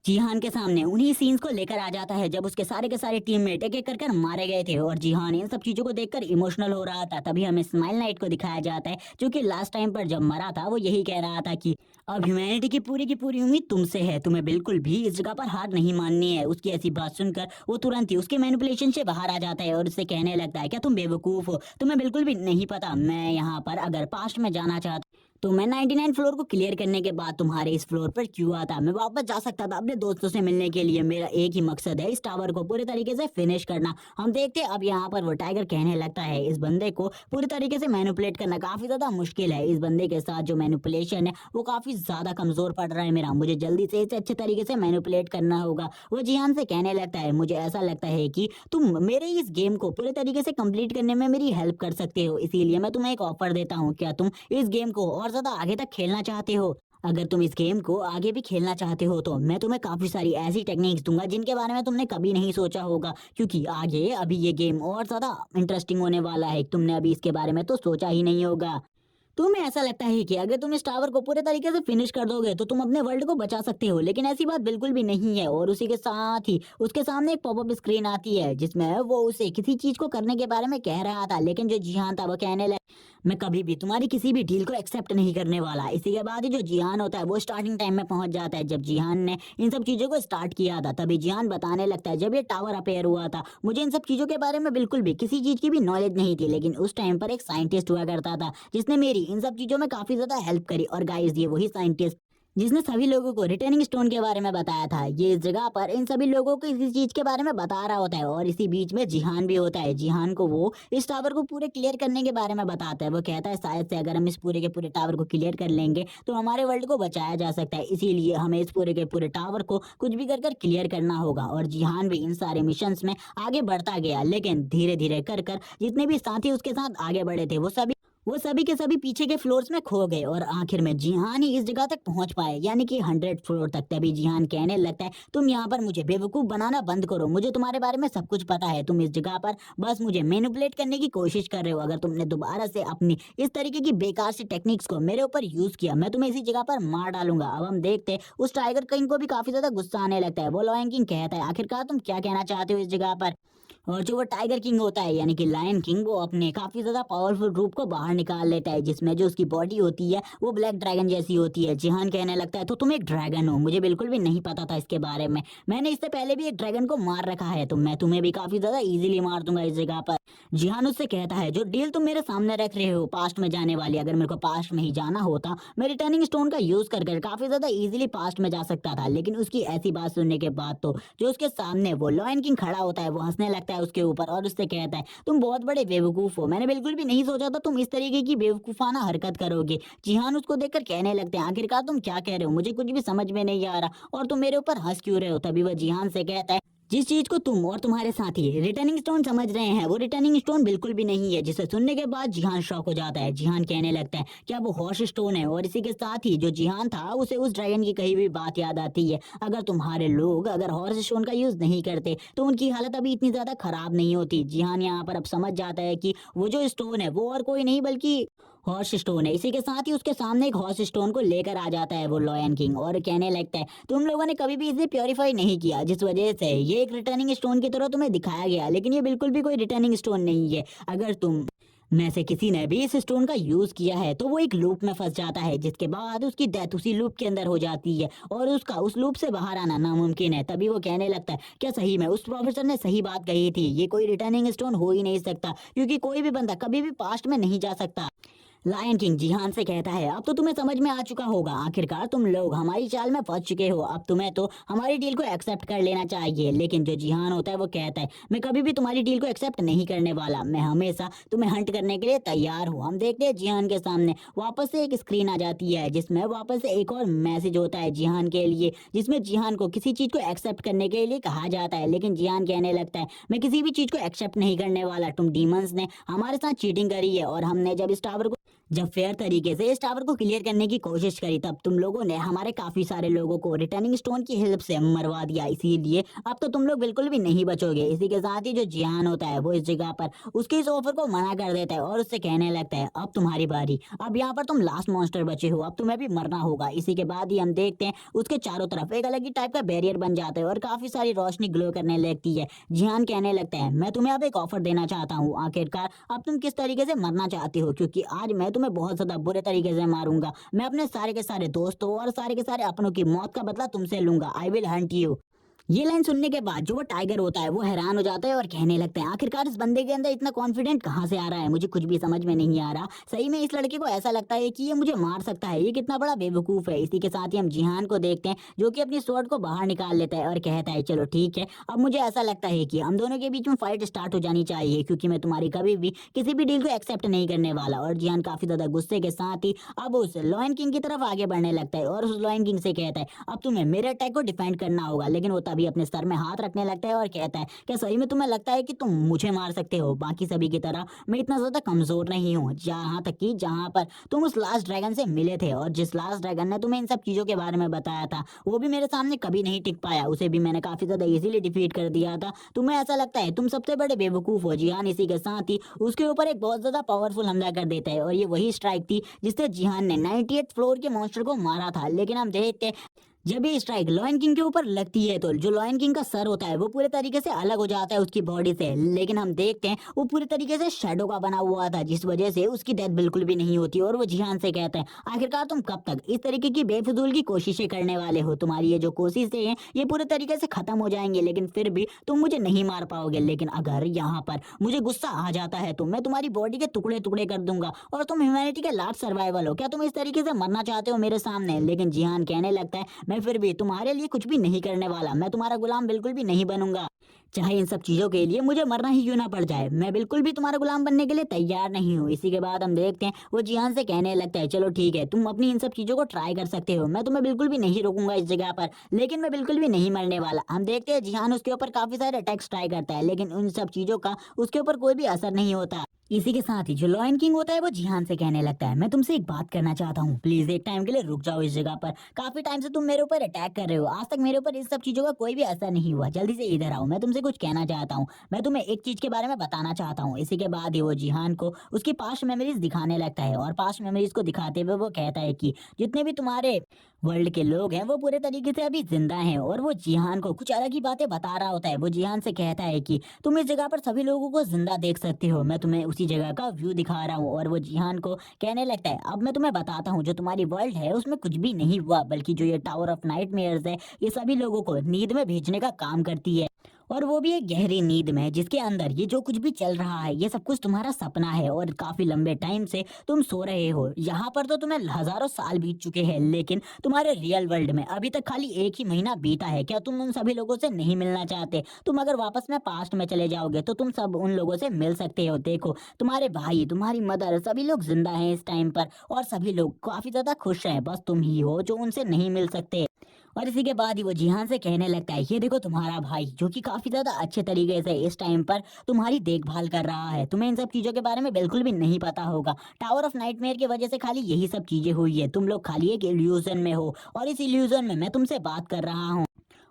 जीहान के सामने उन्हीं सीन्स को लेकर आ जाता है जब उसके सारे के सारे टीममेट एक एक कर मारे गए थे और जीहान इन सब चीजों को देखकर इमोशनल हो रहा था। तभी हमें स्माइल नाइट को दिखाया जाता है जो कि लास्ट टाइम पर जब मरा था वो यही कह रहा था कि अब ह्यूमैनिटी की पूरी उम्मीद तुमसे है, तुम्हें बिल्कुल भी इस जगह पर हार नहीं माननी है। उसकी ऐसी बात सुनकर वो तुरंत ही उसके मैनिपुलेशन से बाहर आ जाता है और उससे कहने लगता है क्या तुम बेवकूफ हो? तुम्हें बिल्कुल भी नहीं पता मैं यहाँ पर अगर पास्ट में जाना चाहता तो मैं 99 फ्लोर को क्लियर करने के बाद तुम्हारे इस फ्लोर पर क्यों आता? मैं वापस जा सकता था अपने दोस्तों से मिलने के लिए। मेरा एक ही मकसद है इस टावर को पूरे तरीके से फिनिश करना। हम देखते हैं अब यहाँ पर वो टाइगर कहने लगता है इस बंदे को पूरी तरीके से मैनिपुलेट करना काफी ज्यादा मुश्किल है। इस बंदे के साथ जो मैनिपुलेशन है वो काफी ज्यादा कमजोर पड़ रहा है मेरा, मुझे जल्दी से इसे अच्छे तरीके से मैनिपुलेट करना होगा। वो जिहान से कहने लगता है मुझे ऐसा लगता है कि तुम मेरे इस गेम को पूरे तरीके से कंप्लीट करने में मेरी हेल्प कर सकते हो, इसीलिए मैं तुम्हें एक ऑफर देता हूँ। क्या तुम इस गेम को और ज्यादा आगे तक खेलना चाहते हो? अगर तुम इस गेम को आगे भी खेलना चाहते हो तो मैं तुम्हें काफी सारी ऐसी टेक्निक्स दूंगा जिनके बारे में तुमने कभी नहीं सोचा होगा, क्योंकि आगे अभी ये गेम और ज्यादा इंटरेस्टिंग होने वाला है। तुमने अभी इसके बारे में तो सोचा ही नहीं होगा। तुम्हें ऐसा लगता है कि अगर तुम इस टावर को पूरे तरीके से फिनिश कर दोगे तो तुम अपने वर्ल्ड को बचा सकते हो, लेकिन ऐसी बात बिल्कुल भी नहीं है। और उसी के साथ ही उसके सामने एक पॉपअप स्क्रीन आती है जिसमें वो उसे किसी चीज को करने के बारे में कह रहा था, लेकिन जो जिहान था वो कहने लगा मैं कभी भी तुम्हारी किसी भी डील को एक्सेप्ट नहीं करने वाला। इसी के बाद ही जो जिहान होता है वो स्टार्टिंग टाइम में पहुंच जाता है जब जिहान ने इन सब चीजों को स्टार्ट किया था। तभी जिहान बताने लगता है जब ये टावर अपेयर हुआ था मुझे इन सब चीजों के बारे में बिल्कुल भी किसी चीज की भी नॉलेज नहीं थी, लेकिन उस टाइम पर एक साइंटिस्ट हुआ करता था जिसने मेरी इन सब चीजों में काफी ज्यादा हेल्प करी। और गाइस ये वही साइंटिस्ट जिसने सभी लोगों को रिटर्निंग स्टोन के बारे में बताया था। ये इस जगह पर इन सभी लोगों को इसी चीज के बारे में बता रहा होता है और इसी बीच में जिहान भी होता है। जिहान को वो इस टावर को पूरे क्लियर करने के बारे में बताता है। वो कहता है शायद से अगर हम इस पूरे के पूरे टावर को क्लियर कर लेंगे तो हमारे वर्ल्ड को बचाया जा सकता है, इसीलिए हमें इस पूरे के पूरे टावर को कुछ भी कर कर क्लियर करना होगा। और जिहान भी इन सारे मिशंस में आगे बढ़ता गया, लेकिन धीरे धीरे कर कर जितने भी साथी उसके साथ आगे बढ़े थे वो सभी के सभी पीछे के फ्लोर्स में खो गए और आखिर में जिहान ही इस जगह तक पहुंच पाए, यानी कि 100 फ्लोर तक। तभी जिहान कहने लगता है तुम यहाँ पर मुझे बेवकूफ बनाना बंद करो, मुझे तुम्हारे बारे में सब कुछ पता है, तुम इस जगह पर बस मुझे मैनिपुलेट करने की कोशिश कर रहे हो। अगर तुमने दोबारा से अपनी इस तरीके की बेकार सी टेक्निक्स को मेरे ऊपर यूज किया मैं तुम्हें इसी जगह पर मार डालूंगा। अब हम देखते हैं उस टाइगर किंग को भी काफी ज्यादा गुस्सा आने लगता है। वो लायन किंग कहता है आखिरकार तुम क्या कहना चाहते हो इस जगह पर? और जो वो टाइगर किंग होता है यानी कि लायन किंग वो अपने काफी ज्यादा पावरफुल रूप को बाहर निकाल लेता है जिसमें जो उसकी बॉडी होती है वो ब्लैक ड्रैगन जैसी होती है। जिहान कहने लगता है तो तुम एक ड्रैगन हो, मुझे बिल्कुल भी नहीं पता था इसके बारे में, मैंने इससे पहले भी एक ड्रैगन को मार रखा है, तो मैं तुम्हें भी काफी ज्यादा इजीली मार दूंगा इस जगह पर। जिहान उससे कहता है जो डील तुम मेरे सामने रख रहे हो पास्ट में जाने वाली, अगर मेरे को पास्ट में ही जाना होता मैं रिटर्निंग स्टोन का यूज कर कर काफी ज्यादा इजीली पास्ट में जा सकता था। लेकिन उसकी ऐसी बात सुनने के बाद तो जो उसके सामने वो लायन किंग खड़ा होता है वो हंसने लगता है उसके ऊपर और उससे कहता है तुम बहुत बड़े बेवकूफ हो, मैंने बिल्कुल भी नहीं सोचा था तुम इस तरीके की बेवकूफाना हरकत करोगे। जिहान उसको देखकर कहने लगते हैं आखिरकार तुम क्या कह रहे हो, मुझे कुछ भी समझ में नहीं आ रहा और तुम मेरे ऊपर हंस क्यों रहे हो? तभी वह जिहान से कहता है जिस चीज को तुम और तुम्हारे साथी रिटर्निंग स्टोन समझ रहे हैं वो रिटर्निंग स्टोन बिल्कुल भी नहीं है। जिसे सुनने के बाद जिहान शॉक हो जाता है। जिहान कहने लगता है क्या वो हॉर्स स्टोन है? और इसी के साथ ही जो जिहान था उसे उस ड्रैगन की कही हुई बात याद आती है, अगर तुम्हारे लोग अगर हॉर्स स्टोन का यूज नहीं करते तो उनकी हालत अभी इतनी ज्यादा खराब नहीं होती। जिहान यहाँ पर अब समझ जाता है कि वो जो स्टोन है वो और कोई नहीं बल्कि हॉर्स स्टोन है। इसी के साथ ही उसके सामने एक हॉर्स स्टोन को लेकर आ जाता है वो लायन किंग और कहने लगता है तुम लोगों ने कभी भी इसे प्योरीफाई नहीं किया जिस वजह से ये एक रिटर्निंग स्टोन की तरह तुम्हें दिखाया गया, लेकिन ये बिल्कुल भी कोई रिटर्निंग स्टोन नहीं है। में से किसी ने भी इस स्टोन का यूज किया है तो वो एक लूप में फंस जाता है, जिसके बाद उसकी डेथ उसी लूप के अंदर हो जाती है और उसका उस लूप से बाहर आना नामुमकिन है। तभी वो कहने लगता है क्या सही में उस प्रोफेसर ने सही बात कही थी, ये कोई रिटर्निंग स्टोन हो ही नहीं सकता क्योंकि कोई भी बंदा कभी भी पास्ट में नहीं जा सकता। लायन किंग जिहान से कहता है अब तो तुम्हें समझ में आ चुका होगा, आखिरकार तुम लोग हमारी चाल में फंस चुके हो, अब तुम्हें तो हमारी डील को एक्सेप्ट कर लेना चाहिए। लेकिन जो जिहान होता है वो कहता है मैं कभी भी तुम्हारी डील को एक्सेप्ट नहीं करने वाला, मैं हमेशा तुम्हें हंट करने के लिए तैयार हूँ। हम देखते हैं जिहान के सामने वापस से एक स्क्रीन आ जाती है जिसमें वापस से एक और मैसेज होता है जिहान के लिए, जिसमें जिहान को किसी चीज को एक्सेप्ट करने के लिए कहा जाता है। लेकिन जिहान कहने लगता है मैं किसी भी चीज को एक्सेप्ट नहीं करने वाला, तुम डीमंस ने हमारे साथ चीटिंग करी है और हमने जब फेयर तरीके से इस टावर को क्लियर करने की कोशिश करी तब तुम लोगों ने हमारे काफी सारे लोगों को रिटर्निंग स्टोन की हेल्प से मरवा दिया, इसीलिए अब तो तुम लोग बिल्कुल भी नहीं बचोगे। इसी के साथ ही जो जिहान होता है वो इस जगह पर उसके इस ऑफर को मना कर देता है और उससे कहने लगता है अब तुम्हारी बारी, अब यहाँ पर तुम लास्ट मॉन्स्टर बचे हो, अब तुम्हें भी मरना होगा। इसी के बाद ही हम देखते हैं उसके चारों तरफ एक अलग ही टाइप का बैरियर बन जाता है और काफी सारी रोशनी ग्लो करने लगती है। जिहान कहने लगता है मैं तुम्हें अब एक ऑफर देना चाहता हूँ, आखिरकार अब तुम किस तरीके से मरना चाहते हो, क्योंकि आज मैं तुम्हें बहुत ज्यादा बुरे तरीके से मारूंगा। मैं अपने सारे के सारे दोस्तों और सारे के सारे अपनों की मौत का बदला तुमसे लूंगा। I will Hunt you. ये लाइन सुनने के बाद जो वो टाइगर होता है वो हैरान हो जाता है और कहने लगता है आखिरकार इस बंदे के अंदर इतना कॉन्फिडेंट कहाँ से आ रहा है, मुझे कुछ भी समझ में नहीं आ रहा। सही में इस लड़के को ऐसा लगता है कि ये मुझे मार सकता है, ये कितना बड़ा बेवकूफ है। इसी के साथ ही हम जिहान को देखते हैं जो कि अपनी स्वॉर्ड को बाहर निकाल लेता है और कहता है चलो ठीक है, अब मुझे ऐसा लगता है कि हम दोनों के बीच में फाइट स्टार्ट हो जानी चाहिए क्योंकि मैं तुम्हारी कभी भी किसी भी डील को एक्सेप्ट नहीं करने वाला। और जिहान काफी ज्यादा गुस्से के साथ ही अब उस लॉयन किंग की तरफ आगे बढ़ने लगता है और उस लॉयन किंग से कहता है अब तुम्हें मेरे अटैक को डिफेंड करना होगा। लेकिन वो तभी अपने सर में हाथ रखने लगता है और कहता है क्या सही में तुम्हें लगता है कि तुम मुझे मार सकते हो, बाकी सभी की तरह मैं इतना ज्यादा कमजोर नहीं हूँ। जहां तक कि जहां पर तुम उस लास्ट ड्रैगन से मिले थे और जिस लास्ट ड्रैगन ने तुम्हें इन सब चीजों के बारे में बताया था वो भी मेरे सामने कभी नहीं टिक पाया, उसे भी मैंने काफी ज्यादा इजीली डिफीट कर दिया था। तुम्हें ऐसा लगता है तुम सबसे बड़े बेवकूफ हो। जिहान इसी के साथ ही उसके ऊपर एक बहुत ज्यादा पावरफुल हमला कर देता है और ये वही स्ट्राइक थी जिससे जिहान ने 98th फ्लोर के मॉन्स्टर को मारा था। लेकिन हम देखते हैं जब ये स्ट्राइक लॉयन किंग के ऊपर लगती है तो जो लॉयन किंग का सर होता है वो पूरे तरीके से अलग हो जाता है उसकी बॉडी से। लेकिन हम देखते हैं वो पूरे तरीके से शेडो का बना हुआ था जिस वजह से उसकी डेथ बिल्कुल भी नहीं होती। और वो जिहान से कहता है आखिरकार तुम कब तक इस तरीके की बेफिजूल की कोशिशें करने वाले हो, तुम्हारी ये जो कोशिशें हैं ये पूरे तरीके से खत्म हो जाएंगे लेकिन फिर भी तुम मुझे नहीं मार पाओगे। लेकिन अगर यहाँ पर मुझे गुस्सा आ जाता है तो मैं तुम्हारी बॉडी के टुकड़े टुकड़े कर दूंगा और तुम ह्यूमैनिटी के लास्ट सर्वाइवल हो, क्या तुम इस तरीके से मरना चाहते हो मेरे सामने। लेकिन जिहान कहने लगता है मैं फिर भी तुम्हारे लिए कुछ भी नहीं करने वाला, मैं तुम्हारा गुलाम बिल्कुल भी नहीं बनूंगा, चाहे इन सब चीजों के लिए मुझे मरना ही क्यों ना पड़ जाए, मैं बिल्कुल भी तुम्हारा गुलाम बनने के लिए तैयार नहीं हूँ। इसी के बाद हम देखते हैं वो जिहान से कहने लगता है चलो ठीक है तुम अपनी इन सब चीजों को ट्राई कर सकते हो, मैं तुम्हें बिल्कुल भी नहीं रोकूंगा इस जगह पर, लेकिन मैं बिल्कुल भी नहीं मरने वाला। हम देखते हैं जिहान उसके ऊपर काफी सारे अटैक्स ट्राई करता है लेकिन उन सब चीजों का उसके ऊपर कोई भी असर नहीं होता। इसी के साथ ही जो लॉयन किंग होता है वो जिहान से कहने लगता है मैं तुमसे एक बात करना चाहता हूँ, प्लीज एक टाइम के लिए रुक जाओ इस जगह पर, काफी टाइम से तुम मेरे ऊपर अटैक कर रहे हो, आज तक मेरे ऊपर इस सब चीजों का कोई भी असर नहीं हुआ, जल्दी से इधर आओ, मैं तुमसे कुछ कहना चाहता हूँ, मैं तुम्हें एक चीज के बारे में बताना चाहता हूँ। इसी के बाद ही वो जिहान को उसकी पास्ट मेमोरीज दिखाने लगता है और पास्ट मेमोरीज को दिखाते हुए वो कहता है कि जितने भी तुम्हारे वर्ल्ड के लोग हैं वो पूरे तरीके से अभी जिंदा हैं। और वो जिहान को कुछ अलग ही बातें बता रहा होता है। वो जिहान से कहता है कि तुम इस जगह पर सभी लोगों को जिंदा देख सकते हो, मैं तुम्हें उसी जगह का व्यू दिखा रहा हूँ। और वो जिहान को कहने लगता है अब मैं तुम्हें बताता हूँ जो तुम्हारी वर्ल्ड है उसमें कुछ भी नहीं हुआ, बल्कि जो ये टावर ऑफ नाइटमेयर्स है ये सभी लोगों को नींद में भेजने का काम करती है, और वो भी एक गहरी नींद में जिसके अंदर ये जो कुछ भी चल रहा है ये सब कुछ तुम्हारा सपना है और काफी लंबे टाइम से तुम सो रहे हो। यहाँ पर तो तुम्हें हजारों साल बीत चुके हैं लेकिन तुम्हारे रियल वर्ल्ड में अभी तक खाली एक ही महीना बीता है। क्या तुम उन सभी लोगों से नहीं मिलना चाहते? तुम अगर वापस में पास्ट में चले जाओगे तो तुम सब उन लोगों से मिल सकते हो। देखो तुम्हारे भाई तुम्हारी मदर सभी लोग जिंदा हैं इस टाइम पर और सभी लोग काफी ज्यादा खुश हैं, बस तुम ही हो जो उनसे नहीं मिल सकते। और इसी के बाद ही वो जिहान से कहने लगता है ये देखो तुम्हारा भाई जो कि काफी ज्यादा अच्छे तरीके से इस टाइम पर तुम्हारी देखभाल कर रहा है, तुम्हें इन सब चीजों के बारे में बिल्कुल भी नहीं पता होगा। टावर ऑफ नाइटमेयर की वजह से खाली यही सब चीजें हुई है, तुम लोग खाली एक इल्यूजन में हो और इस इल्यूजन में मैं तुमसे बात कर रहा हूँ।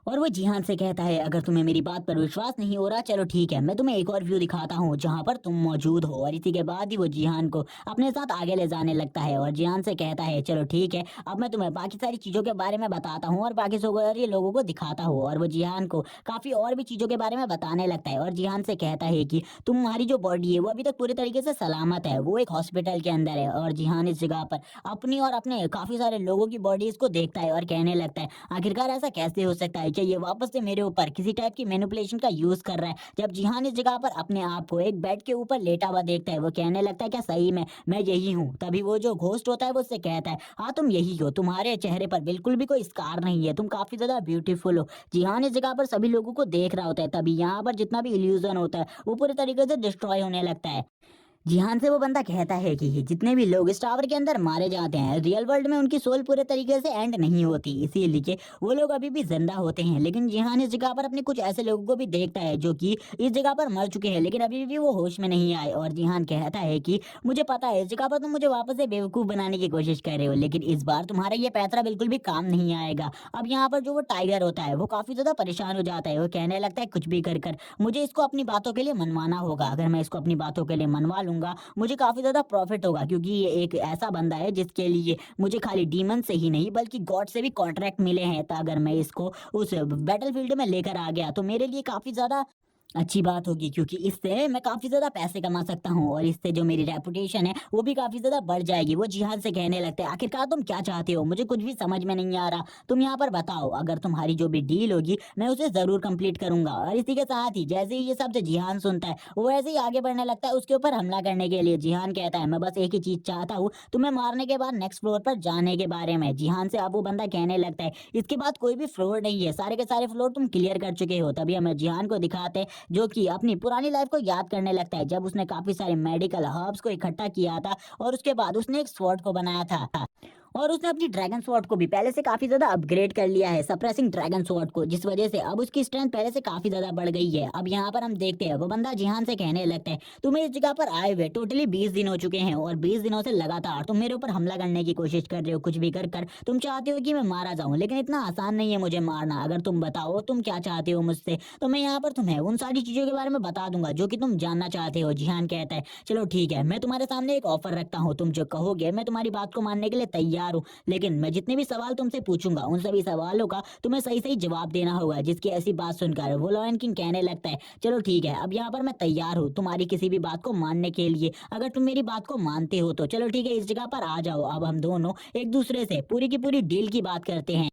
और वो जिहान से कहता है अगर तुम्हें मेरी बात पर विश्वास नहीं हो रहा चलो ठीक है, मैं तुम्हें एक और व्यू दिखाता हूँ जहाँ पर तुम मौजूद हो। और इसी के बाद ही वो जिहान को अपने साथ आगे ले जाने लगता है और जिहान से कहता है चलो ठीक है, अब मैं तुम्हें बाकी सारी चीज़ों के बारे में बताता हूँ और बाकी सारे लोगों को दिखाता हूँ। और वो जिहान को काफ़ी और भी चीज़ों के बारे में बताने लगता है और जिहान से कहता है कि तुम्हारी जो बॉडी है वो अभी तक पूरी तरीके से सलामत है, वो एक हॉस्पिटल के अंदर है। और जिहान इस जगह पर अपनी और अपने काफ़ी सारे लोगों की बॉडीज को देखता है और कहने लगता है आखिरकार ऐसा कैसे हो सकता है कि ये वापस से मेरे ऊपर किसी टाइप की मैनिपुलेशन का यूज कर रहा है। जब जिहान इस जगह पर अपने आप को एक बेड के ऊपर लेटा हुआ देखता है वो कहने लगता है क्या सही में मैं यही हूँ। तभी वो जो घोस्ट होता है वो उससे कहता है हाँ तुम यही हो, तुम्हारे चेहरे पर बिल्कुल भी कोई स्कार नहीं है, तुम काफी ज्यादा ब्यूटीफुल हो। जिहान इस जगह पर सभी लोगों को देख रहा होता है, तभी यहाँ पर जितना भी इल्यूजन होता है वो पूरे तरीके से डिस्ट्रॉय होने लगता है। जिहान से वो बंदा कहता है कि जितने भी लोग इस टावर के अंदर मारे जाते हैं रियल वर्ल्ड में उनकी सोल पूरे तरीके से एंड नहीं होती, इसीलिए वो लोग अभी भी जिंदा होते हैं। लेकिन जिहान इस जगह पर अपने कुछ ऐसे लोगों को भी देखता है जो कि इस जगह पर मर चुके हैं लेकिन अभी भी वो होश में नहीं आए। और जिहान कहता है कि मुझे पता है इस जगह पर तुम मुझे वापस से बेवकूफ़ बनाने की कोशिश कर रहे हो, लेकिन इस बार तुम्हारा ये पैंतरा बिल्कुल भी काम नहीं आएगा। अब यहाँ पर जो वो टाइगर होता है वो काफ़ी ज़्यादा परेशान हो जाता है, वो कहने लगता है कुछ भी कर कर मुझे इसको अपनी बातों के लिए मनवाना होगा, अगर मैं इसको अपनी बातों के लिए मनवा लूंगा मुझे काफ़ी ज़्यादा प्रॉफिट होगा, क्योंकि ये एक ऐसा बंदा है जिसके लिए मुझे खाली डीमन से ही नहीं बल्कि गॉड से भी कॉन्ट्रैक्ट मिले हैं। तो अगर मैं इसको उस बैटलफील्ड में लेकर आ गया तो मेरे लिए काफ़ी ज़्यादा अच्छी बात होगी, क्योंकि इससे मैं काफ़ी ज़्यादा पैसे कमा सकता हूँ और इससे जो मेरी रेपुटेशन है वो भी काफ़ी ज़्यादा बढ़ जाएगी। वो जिहाद से कहने लगते हैं आखिरकार तुम क्या चाहते हो, मुझे कुछ भी समझ में नहीं आ रहा, तुम यहाँ पर बताओ, अगर तुम्हारी जो भी डील होगी मैं उसे ज़रूर कंप्लीट करूंगा। और इसी के साथ ही जैसे ही ये सब जिहान सुनता है वो वैसे ही आगे बढ़ने लगता है उसके ऊपर हमला करने के लिए। जिहान कहता है मैं बस एक ही चीज़ चाहता हूँ, तुम्हें मारने के बाद नेक्स्ट फ्लोर पर जाने के बारे में। जिहान से अब वो बंदा कहने लगता है इसके बाद कोई भी फ्लोर नहीं है, सारे के सारे फ्लोर तुम क्लियर कर चुके हो। तभी हमें जिहान को दिखाते हैं जो कि अपनी पुरानी लाइफ को याद करने लगता है जब उसने काफी सारे मेडिकल हर्ब्स को इकट्ठा किया था और उसके बाद उसने एक स्वॉर्ड को बनाया था। और उसने अपनी ड्रैगन स्वॉर्ड को भी पहले से काफी ज्यादा अपग्रेड कर लिया है, सप्रेसिंग ड्रैगन स्वॉर्ड को, जिस वजह से अब उसकी स्ट्रेंथ पहले से काफी ज्यादा बढ़ गई है। अब यहाँ पर हम देखते हैं वो बंदा जिहान से कहने लगता है तुम्हें इस जगह पर आए हुए टोटली 20 दिन हो चुके हैं और 20 दिनों से लगातार तुम मेरे ऊपर हमला करने की कोशिश कर रहे हो, कुछ भी कर कर तुम चाहते हो कि मैं मारा जाऊं, लेकिन इतना आसान नहीं है मुझे मारना। अगर तुम बताओ तुम क्या चाहते हो मुझसे तो मैं यहाँ पर तुम्हें उन सारी चीजों के बारे में बता दूंगा जो कि तुम जानना चाहते हो। जिहान कहता है चलो ठीक है, मैं तुम्हारे सामने एक ऑफर रखता हूँ, तुम जो कहोगे मैं तुम्हारी बात को मानने के लिए तैयार हूँ, लेकिन मैं जितने भी सवाल तुमसे पूछूंगा उन सभी सवालों का तुम्हें सही सही जवाब देना होगा। जिसकी ऐसी बात सुनकर वो लायन किंग कहने लगता है चलो ठीक है, अब यहाँ पर मैं तैयार हूँ तुम्हारी किसी भी बात को मानने के लिए, अगर तुम मेरी बात को मानते हो तो चलो ठीक है इस जगह पर आ जाओ, अब हम दोनों एक दूसरे से पूरी की पूरी डील की बात करते हैं।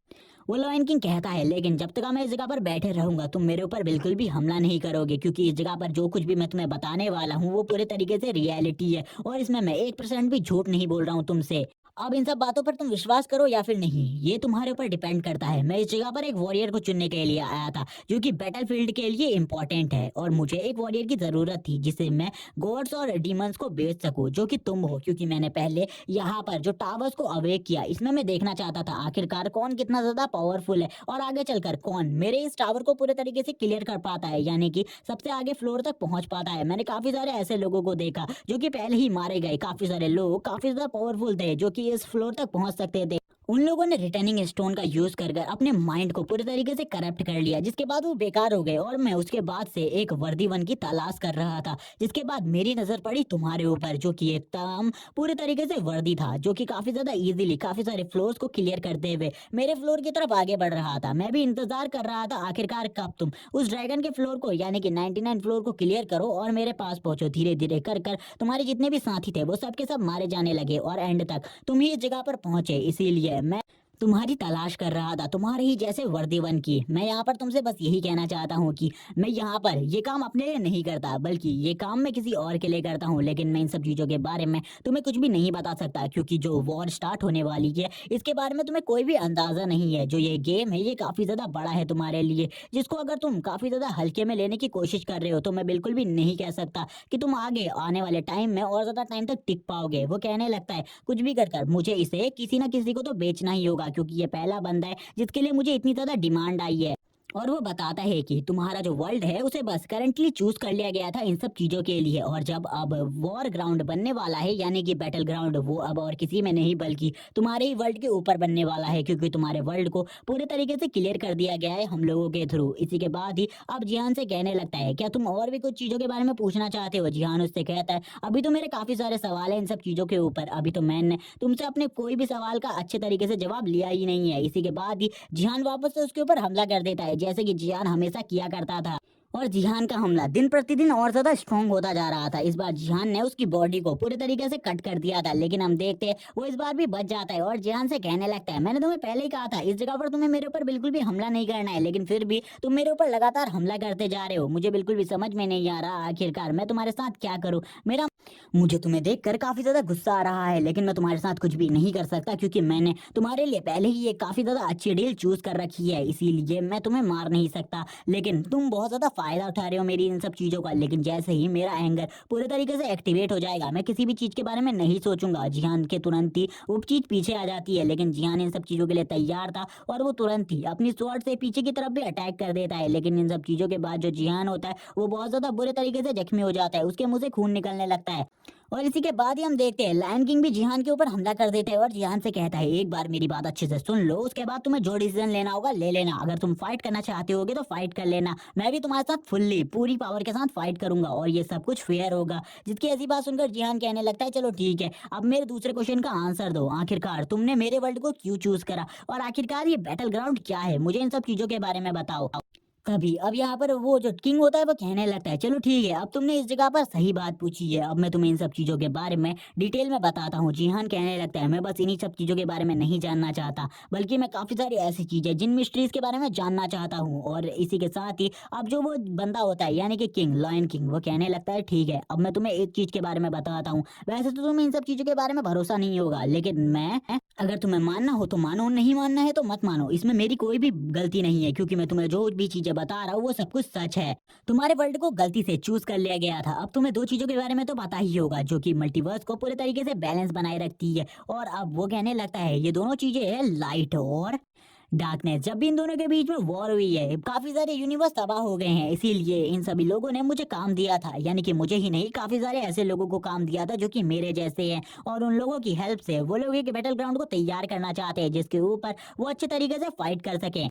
वो लायन किंग कहता है लेकिन जब तक मैं इस जगह पर बैठे रहूंगा तुम मेरे ऊपर बिल्कुल भी हमला नहीं करोगे, क्योंकि इस जगह पर जो कुछ भी मैं तुम्हें बताने वाला हूँ वो पूरे तरीके से रियलिटी है और इसमें मैं 1% भी झूठ नहीं बोल रहा हूँ तुमसे। अब इन सब बातों पर तुम विश्वास करो या फिर नहीं ये तुम्हारे ऊपर डिपेंड करता है। मैं इस जगह पर एक वॉरियर को चुनने के लिए आया था जो कि बैटलफील्ड के लिए इंपॉर्टेंट है और मुझे एक वॉरियर की जरूरत थी जिसे मैं गॉड्स और डीमंस को बेच सकूं, जो कि तुम हो, क्योंकि मैंने पहले यहाँ पर जो टावर्स को अवेक किया इसमें मैं देखना चाहता था आखिरकार कौन कितना ज्यादा पावरफुल है और आगे चलकर कौन मेरे इस टावर को पूरे तरीके से क्लियर कर पाता है, यानी कि सबसे आगे फ्लोर तक पहुंच पाता है। मैंने काफी सारे ऐसे लोगों को देखा जो कि पहले ही मारे गए, काफी सारे लोग काफी ज्यादा पावरफुल थे जो कि इस फ्लोर तक पहुंच सकते थे। उन लोगों ने रिटर्निंग स्टोन का यूज कर कर अपने माइंड को पूरी तरीके से करप्ट कर लिया, जिसके बाद वो बेकार हो गए और मैं उसके बाद से एक वर्दी वन की तलाश कर रहा था। जिसके बाद मेरी नजर पड़ी तुम्हारे ऊपर जो कि एकदम पूरी तरीके से वर्दी था, जो कि काफी ज्यादा इजीली काफी सारे फ्लोर्स को क्लियर करते हुए मेरे फ्लोर की तरफ आगे बढ़ रहा था। मैं भी इंतजार कर रहा था आखिरकार कब तुम उस ड्रैगन के फ्लोर को यानी कि 99 फ्लोर को क्लियर करो और मेरे पास पहुंचो। धीरे धीरे कर कर तुम्हारे जितने भी साथी थे वो सबके सब मारे जाने लगे और एंड तक तुम ही इस जगह पर पहुंचे, इसीलिए मैं तुम्हारी तलाश कर रहा था, तुम्हारे ही जैसे वर्दीवन की। मैं यहाँ पर तुमसे बस यही कहना चाहता हूँ कि मैं यहाँ पर ये काम अपने लिए नहीं करता बल्कि ये काम मैं किसी और के लिए करता हूँ, लेकिन मैं इन सब चीज़ों के बारे में तुम्हें कुछ भी नहीं बता सकता क्योंकि जो वॉर स्टार्ट होने वाली है इसके बारे में तुम्हें कोई भी अंदाज़ा नहीं है। जो ये गेम है ये काफ़ी ज़्यादा बड़ा है तुम्हारे लिए, जिसको अगर तुम काफ़ी ज़्यादा हल्के में लेने की कोशिश कर रहे हो तो मैं बिल्कुल भी नहीं कह सकता कि तुम आगे आने वाले टाइम में और ज़्यादा टाइम तक टिक पाओगे। वो कहने लगता है कुछ भी कर कर मुझे इसे किसी ना किसी को तो बेचना ही होगा, क्योंकि ये पहला बंदा है जिसके लिए मुझे इतनी ज्यादा डिमांड आई है। और वो बताता है कि तुम्हारा जो वर्ल्ड है उसे बस करंटली चूज कर लिया गया था इन सब चीजों के लिए, और जब अब वॉर ग्राउंड बनने वाला है यानी कि बैटल ग्राउंड, वो अब और किसी में नहीं बल्कि तुम्हारे ही वर्ल्ड के ऊपर बनने वाला है, क्योंकि तुम्हारे वर्ल्ड को पूरे तरीके से क्लियर कर दिया गया है हम लोगों के थ्रू। इसी के बाद ही अब जिहान से कहने लगता है क्या तुम और भी कुछ चीजों के बारे में पूछना चाहते हो। जिहान उससे कहता है अभी तो मेरे काफी सारे सवाल है इन सब चीजों के ऊपर, अभी तो मैंने तुमसे अपने कोई भी सवाल का अच्छे तरीके से जवाब लिया ही नहीं है। इसी के बाद ही जिहान वापस से उसके ऊपर हमला कर देता है जैसे कि जिहान हमेशा किया करता था। और जिहान का हमला दिन प्रतिदिन और ज्यादा स्ट्रांग होता जा रहा था। इस बार जिहान ने उसकी बॉडी को पूरे तरीके से कट कर दिया था, लेकिन हम देखते हैं वो इस बार भी बच जाता है और जिहान से कहने लगता है मैंने तुम्हें पहले ही कहा था इस जगह पर तुम्हें मेरे ऊपर बिल्कुल भी हमला नहीं करना है, लेकिन फिर भी तुम मेरे ऊपर लगातार हमला करते जा रहे हो। मुझे बिल्कुल भी समझ में नहीं आ रहा आखिरकार मैं तुम्हारे साथ क्या करूं। मेरा मुझे तुम्हें देखकर काफी ज्यादा गुस्सा आ रहा है, लेकिन मैं तुम्हारे साथ कुछ भी नहीं कर सकता क्योंकि मैंने तुम्हारे लिए पहले ही एक काफी ज्यादा अच्छी डील चूज कर रखी है, इसीलिए मैं तुम्हें मार नहीं सकता। लेकिन तुम बहुत ज्यादा फायदा उठा रहे हो मेरी इन सब चीजों का, लेकिन जैसे ही मेरा एंगर पूरे तरीके से एक्टिवेट हो जाएगा मैं किसी भी चीज के बारे में नहीं सोचूंगा। जिहान के तुरंत ही वो चीज पीछे आ जाती है, लेकिन जिहान इन सब चीजों के लिए तैयार था और वो तुरंत ही अपनी स्वॉर्ड से पीछे की तरफ भी अटैक कर देता है। लेकिन इन सब चीजों के बाद जो जिहान होता है वो बहुत ज्यादा बुरे तरीके से जख्मी हो जाता है, उसके मुंह से खून निकलने लगता है। और इसी के बाद ही हम देखते हैं लायन किंग भी जिहान के ऊपर हमला कर देते हैं और जिहान से कहता है एक बार मेरी बात अच्छे से सुन लो, उसके बाद तुम्हें जो डिसीजन लेना होगा ले लेना। अगर तुम फाइट करना चाहते होगे तो फाइट कर लेना, मैं भी तुम्हारे साथ फुल्ली पूरी पावर के साथ फाइट करूंगा और ये सब कुछ फेयर होगा। जिसकी ऐसी बात सुनकर जिहान कहने लगता है चलो ठीक है, अब मेरे दूसरे क्वेश्चन का आंसर दो, आखिरकार तुमने मेरे वर्ल्ड को क्यों चूज करा और आखिरकार ये बैटल ग्राउंड क्या है, मुझे इन सब चीजों के बारे में बताओ। तभी अब यहाँ पर वो जो किंग होता है वो कहने लगता है चलो ठीक है, अब तुमने इस जगह पर सही बात पूछी है, अब मैं तुम्हें इन सब चीजों के बारे में डिटेल में बताता हूँ। जिहान कहने लगता है मैं बस इन्हीं सब चीजों के बारे में नहीं जानना चाहता, बल्कि मैं काफी सारी ऐसी चीजें जिन मिस्ट्रीज के बारे में जानना चाहता हूँ। और इसी के साथ ही अब जो वो बंदा होता है यानी कि किंग लॉयन किंग, वो कहने लगता है ठीक है अब मैं तुम्हें एक चीज के बारे में बताता हूँ। वैसे तो तुम्हें इन सब चीजों के बारे में भरोसा नहीं होगा, लेकिन मैं अगर तुम्हें मानना हो तो मानो, नहीं मानना है तो मत मानो, इसमें मेरी कोई भी गलती नहीं है क्योंकि मैं तुम्हें जो भी चीजें बता रहा हूँ वो सब कुछ सच है। तुम्हारे वर्ल्ड को गलती से चूज कर लिया गया था। अब तुम्हें दो चीजों के बारे में तो पता ही होगा जो कि मल्टीवर्स को पूरे तरीके से बैलेंस बनाए रखती है, और अब वो कहने लगता है ये दोनों चीजें है लाइट और डार्कनेस। जब भी इन दोनों के बीच में वॉर हुई है काफी सारे यूनिवर्स तबाह हो गए हैं, इसीलिए इन सभी लोगों ने मुझे काम दिया था, यानी कि मुझे ही नहीं काफी सारे ऐसे लोगों को काम दिया था जो कि मेरे जैसे हैं, और उन लोगों की हेल्प से वो लोग एक बैटल ग्राउंड को तैयार करना चाहते हैं जिसके ऊपर वो अच्छे तरीके से फाइट कर सकें।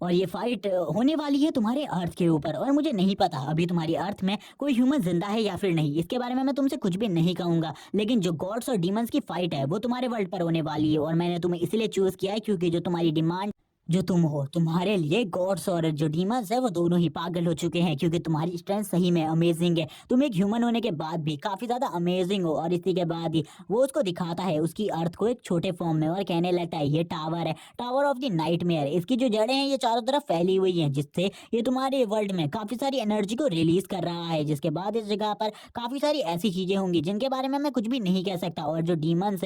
और ये फाइट होने वाली है तुम्हारे अर्थ के ऊपर, और मुझे नहीं पता अभी तुम्हारी अर्थ में कोई ह्यूमन जिंदा है या फिर नहीं, इसके बारे में मैं तुमसे कुछ भी नहीं कहूंगा। लेकिन जो गॉड्स और डीमंस की फाइट है वो तुम्हारे वर्ल्ड पर होने वाली है, और मैंने तुम्हें इसलिए चूज किया है क्योंकि जो तुम्हारी डिमांड जो तुम हो, तुम्हारे लिए गॉड्स और जो डीमंस है वो दोनों ही पागल हो चुके हैं, क्योंकि तुम्हारी स्ट्रेंथ सही में अमेजिंग है। तुम एक ह्यूमन होने के बाद भी काफी ज्यादा अमेजिंग हो। और इसी के बाद ही वो उसको दिखाता है उसकी अर्थ को एक छोटे फॉर्म में, और कहने लगता है ये टावर है, टावर ऑफ द नाइटमेयर। इसकी जो जड़ें हैं ये चारों तरफ फैली हुई हैं, जिससे ये तुम्हारे वर्ल्ड में काफी सारी एनर्जी को रिलीज कर रहा है। जिसके बाद इस जगह पर काफी सारी ऐसी चीजें होंगी जिनके बारे में मैं कुछ भी नहीं कह सकता। और जो डीमंस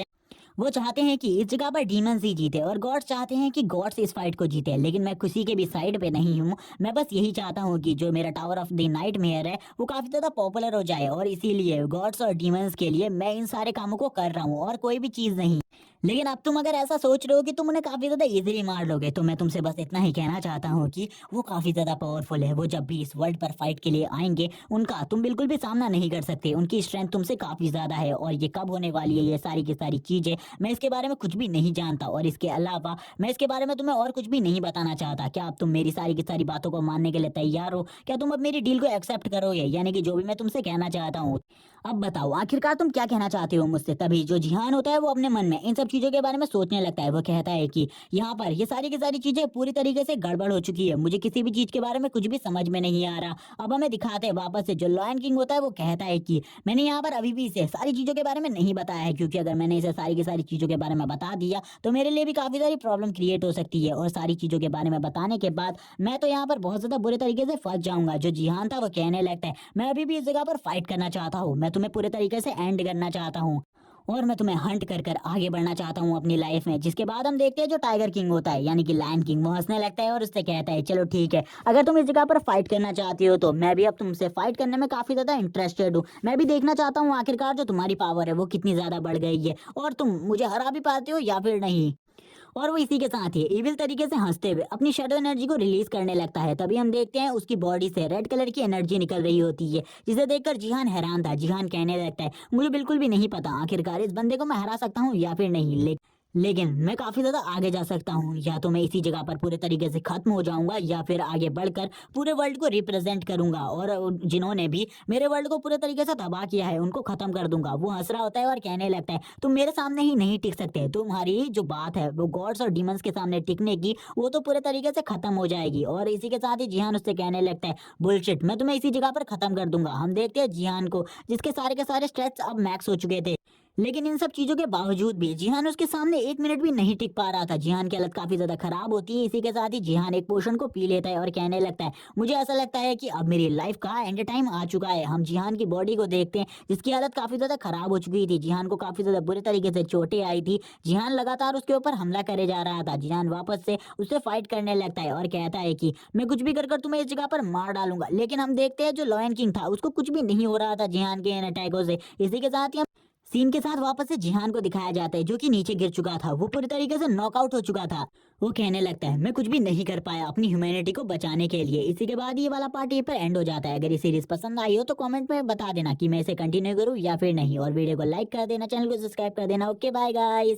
वो चाहते हैं कि इस जगह पर डीमंस ही जीते, और गॉड्स चाहते हैं कि गॉड्स इस फाइट को जीते, लेकिन मैं किसी के भी साइड पे नहीं हूँ। मैं बस यही चाहता हूँ कि जो मेरा tower of the night mayor है वो काफी ज्यादा पॉपुलर हो जाए, और इसीलिए गॉड्स और डीमंस के लिए मैं इन सारे कामों को कर रहा हूँ और कोई भी चीज नहीं। लेकिन अब तुम अगर ऐसा सोच रहे हो कि तुम उन्हें काफी ज्यादा इजीली मार लोगे, तो मैं तुमसे बस इतना ही कहना चाहता हूँ कि वो काफी ज्यादा पावरफुल है। वो जब भी इस वर्ल्ड पर फाइट के लिए आएंगे उनका तुम बिल्कुल भी सामना नहीं कर सकते, उनकी स्ट्रेंथ तुमसे काफी ज्यादा है। और ये कब होने वाली है ये सारी की सारी चीजें मैं इसके बारे में कुछ भी नहीं जानता, और इसके अलावा मैं इसके बारे में तुम्हें और कुछ भी नहीं बताना चाहता। क्या अब तुम मेरी सारी की सारी बातों को मानने के लिए तैयार हो? क्या तुम अब मेरी डील को एक्सेप्ट करोगे, यानी कि जो भी मैं तुमसे कहना चाहता हूँ? अब बताओ आखिरकार तुम क्या कहना चाहते हो मुझसे। तभी जो जिहान होता है वो अपने मन में इन सब चीजों के बारे में सोचने लगता है। वो कहता है कि यहाँ पर ये सारी की सारी चीजें पूरी तरीके से गड़बड़ हो चुकी है, मुझे किसी भी चीज के बारे में कुछ भी समझ में नहीं आ रहा। अब हमें दिखाते हैं वापस से जो लॉयन किंग होता है वो कहता है कि मैंने यहाँ पर अभी भी इसे सारी चीजों के बारे में नहीं बताया है, क्योंकि अगर मैंने इसे सारी की सारी चीजों के बारे में बता दिया तो मेरे लिए भी काफी सारी प्रॉब्लम क्रिएट हो सकती है, और सारी चीजों के बारे में बताने के बाद मैं तो यहाँ पर बहुत ज्यादा बुरे तरीके से फंस जाऊंगा। जो जिहान था वो कहने लगता है मैं अभी भी इस जगह पर फाइट करना चाहता हूँ, मैं तुम्हें पूरे तरीके से एंड करना चाहता हूँ, और मैं तुम्हें हंट कर कर आगे बढ़ना चाहता हूँ अपनी लाइफ में। जिसके बाद हम देखते हैं जो टाइगर किंग होता है यानी कि लायन किंग, वो हंसने लगता है और उससे कहता है चलो ठीक है, अगर तुम इस जगह पर फाइट करना चाहती हो तो मैं भी अब तुमसे फाइट करने में काफी ज्यादा इंटरेस्टेड हूँ। मैं भी देखना चाहता हूँ आखिरकार जो तुम्हारी पावर है वो कितनी ज्यादा बढ़ गई है, और तुम मुझे हरा भी पाते हो या फिर नहीं। और वो इसी के साथ ही इविल तरीके से हंसते हुए अपनी शैडो एनर्जी को रिलीज करने लगता है। तभी हम देखते हैं उसकी बॉडी से रेड कलर की एनर्जी निकल रही होती है, जिसे देखकर जिहान हैरान था। जिहान कहने लगता है मुझे बिल्कुल भी नहीं पता आखिरकार इस बंदे को मैं हरा सकता हूँ या फिर नहीं, लेकिन मैं काफी ज्यादा आगे जा सकता हूँ। या तो मैं इसी जगह पर पूरे तरीके से खत्म हो जाऊंगा या फिर आगे बढ़कर पूरे वर्ल्ड को रिप्रेजेंट करूंगा और जिन्होंने भी मेरे वर्ल्ड को पूरे तरीके से तबाह किया है उनको खत्म कर दूंगा। वो हंस रहा होता है और कहने लगता है तुम मेरे सामने ही नहीं टिक सकते, तुम्हारी जो बात है वो गॉड्स और डीमंस के सामने टिकने की, वो तो पूरे तरीके से खत्म हो जाएगी। और इसी के साथ ही जिहान उससे कहने लगता है बुलशिट, मैं तुम्हें इसी जगह पर खत्म कर दूंगा। हम देखते हैं जिहान को, जिसके सारे के सारे स्टेट्स अब मैक्स हो चुके थे, लेकिन इन सब चीजों के बावजूद भी जिहान उसके सामने 1 मिनट भी नहीं टिक पा रहा था। जिहान की हालत काफी ज्यादा खराब होती है। इसी के साथ ही जिहान एक पोशन को पी लेता है और कहने लगता है मुझे ऐसा लगता है कि अब मेरी लाइफ का एंड टाइम आ चुका है। हम जिहान की बॉडी को देखते हैं, जिसकी हालत काफी ज्यादा खराब हो चुकी थी। जिहान को काफी ज्यादा बुरे तरीके से चोटें आई थी। जिहान लगातार उसके ऊपर हमला करे जा रहा था। जिहान वापस से उससे फाइट करने लगता है और कहता है कि मैं कुछ भी कर कर तुम्हें इस जगह पर मार डालूंगा। लेकिन हम देखते हैं जो लॉयन किंग था उसको कुछ भी नहीं हो रहा था जिहान के इन अटैकों से। इसी के साथ ही सीन के साथ वापस से जिहान को दिखाया जाता है, जो कि नीचे गिर चुका था। वो पूरी तरीके से नॉकआउट हो चुका था। वो कहने लगता है मैं कुछ भी नहीं कर पाया अपनी ह्यूमैनिटी को बचाने के लिए। इसी के बाद ये वाला पार्ट ये पर एंड हो जाता है। अगर ये सीरीज पसंद आई हो तो कमेंट में बता देना कि मैं इसे कंटिन्यू करूँ या फिर नहीं, और वीडियो को लाइक कर देना, चैनल को सब्सक्राइब कर देना। Okay bye guys.